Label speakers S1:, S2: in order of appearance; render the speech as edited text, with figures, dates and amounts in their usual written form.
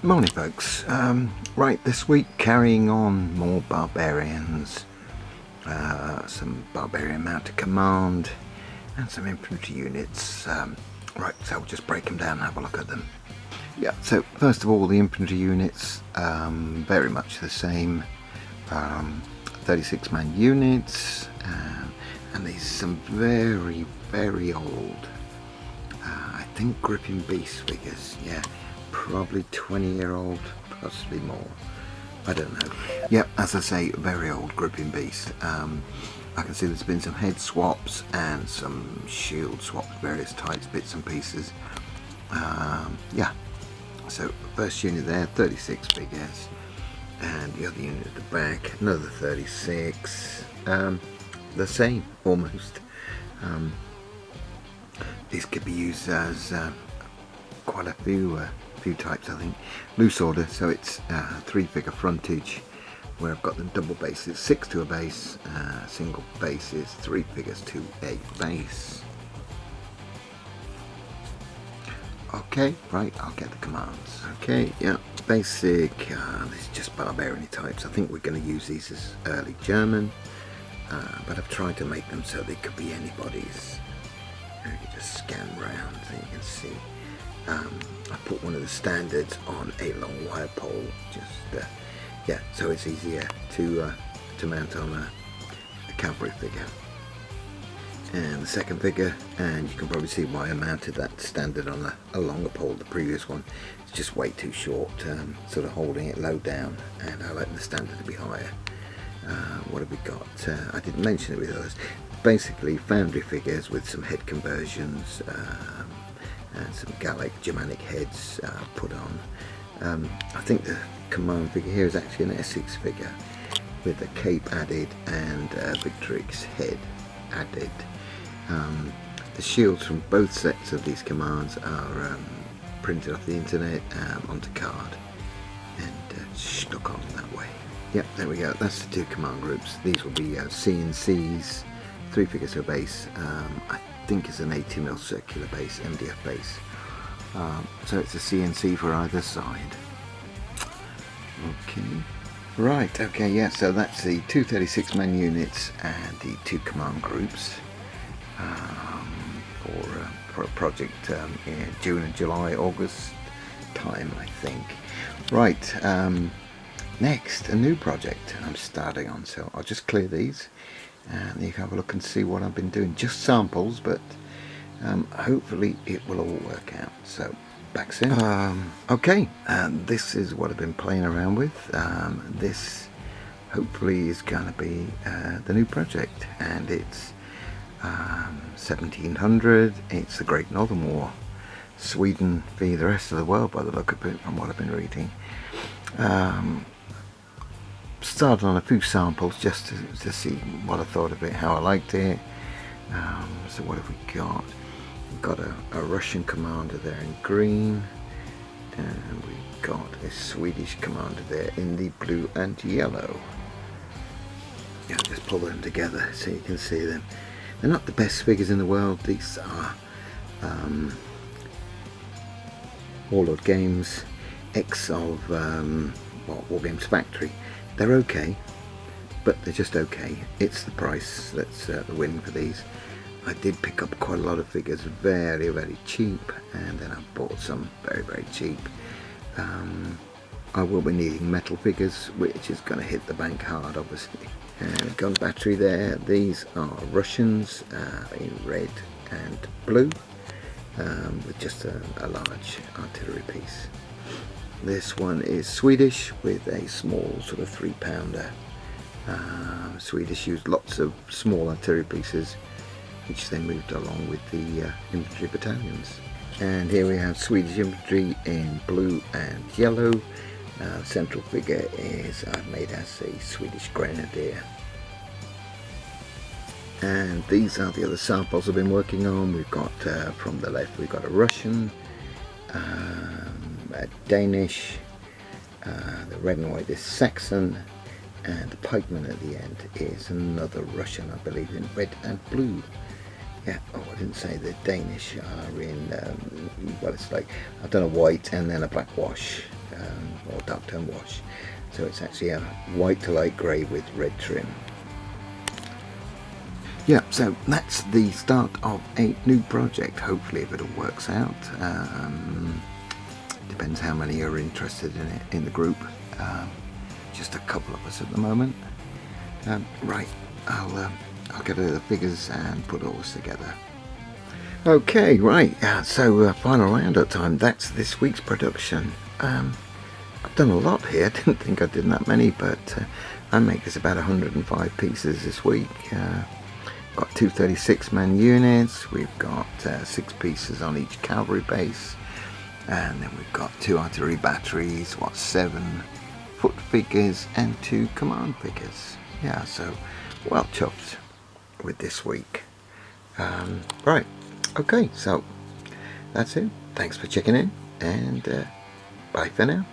S1: Morning folks, right, this week carrying on more Barbarians, some Barbarian mounted command and some infantry units. Right, so we'll just break them down and have a look at them. Yeah, so first of all, the infantry units, very much the same, 36 man units, and these are some very old, I think Gripping Beast figures, yeah. Probably 20-year-old, possibly more. I don't know. Yep, as I say, very old Gripping Beast. I can see there's been some head swaps and some shield swaps, various types, bits and pieces. Yeah. So first unit there, 36 figures, and the other unit at the back, another 36. The same, almost. These could be used as quite a few types, I think. Loose order, so it's 3 figure frontage, where I've got them double bases, 6 to a base, single base is 3 figures to a base. Okay, right, I'll get the commands. Okay, yeah, basic, this is just Barbarian types. I think we're going to use these as early German, but I've tried to make them so they could be anybody's. You can just scan around so you can see. I put one of the standards on a long wire pole, just yeah, so it's easier to mount on a cavalry figure. And the second figure, and you can probably see why I mounted that standard on a longer pole. The previous one is just way too short, sort of holding it low down, and I like the standard to be higher. What have we got? I didn't mention it with others. Basically foundry figures with some head conversions, and some Gallic Germanic heads put on. I think the command figure here is actually an Essex figure with a cape added and Victrix head added. The shields from both sets of these commands are printed off the internet onto card and stuck on that way. Yep, there we go, that's the two command groups. These will be CNCs, 3 figures to a base. I think it's an 80mm circular base, MDF base. So it's a CNC for either side. Okay. Right, okay, yeah, so that's the 236 man units and the 2 command groups for a project in June and July, August time, I think. Right, next, a new project I'm starting on, so I'll just clear these and you can have a look and see what I've been doing. Just samples, but hopefully it will all work out. So back soon. Okay, this is what I've been playing around with. This hopefully is going to be the new project, and it's 1700. It's the Great Northern War, Sweden v the rest of the world by the look of it, from what I've been reading. Started on a few samples just to see what I thought of it, how I liked it. So what have we got? We've got a Russian commander there in green, and we've got a Swedish commander there in the blue and yellow. Yeah, just pull them together so you can see them. They're not the best figures in the world. These are Warlord Games X of War Games Factory. They're okay, but they're just okay. It's the price that's the win for these. I did pick up quite a lot of figures very cheap, and then I bought some very cheap. I will be needing metal figures, which is going to hit the bank hard, obviously. And gun battery there. These are Russians in red and blue, with just a large artillery piece. This one is Swedish with a small sort of 3-pounder. Swedish used lots of small artillery pieces, which they moved along with the infantry battalions. And here we have Swedish infantry in blue and yellow. Central figure is I've made as a Swedish grenadier. And these are the other samples I've been working on. We've got from the left we've got a Russian, a Danish, the red and white is Saxon, and the pikeman at the end is another Russian, I believe, in red and blue. Yeah, oh, I didn't say the Danish are in, well, it's like, I've done a white and then a black wash or dark tone wash. So it's actually a white to light grey with red trim. Yeah, so that's the start of a new project. Hopefully, if it all works out. Depends how many are interested in it in the group. Just a couple of us at the moment. Right, I'll get the figures and put all this together. Okay, right. So final roundup time. That's this week's production. I've done a lot here. Didn't think I did that many, but I make this about 105 pieces this week. Got 236 man units. We've got 6 pieces on each cavalry base, and then we've got 2 artillery batteries, 7 foot figures, and 2 command figures. Yeah, so well chuffed with this week. Right, okay, so that's it. Thanks for checking in, and bye for now.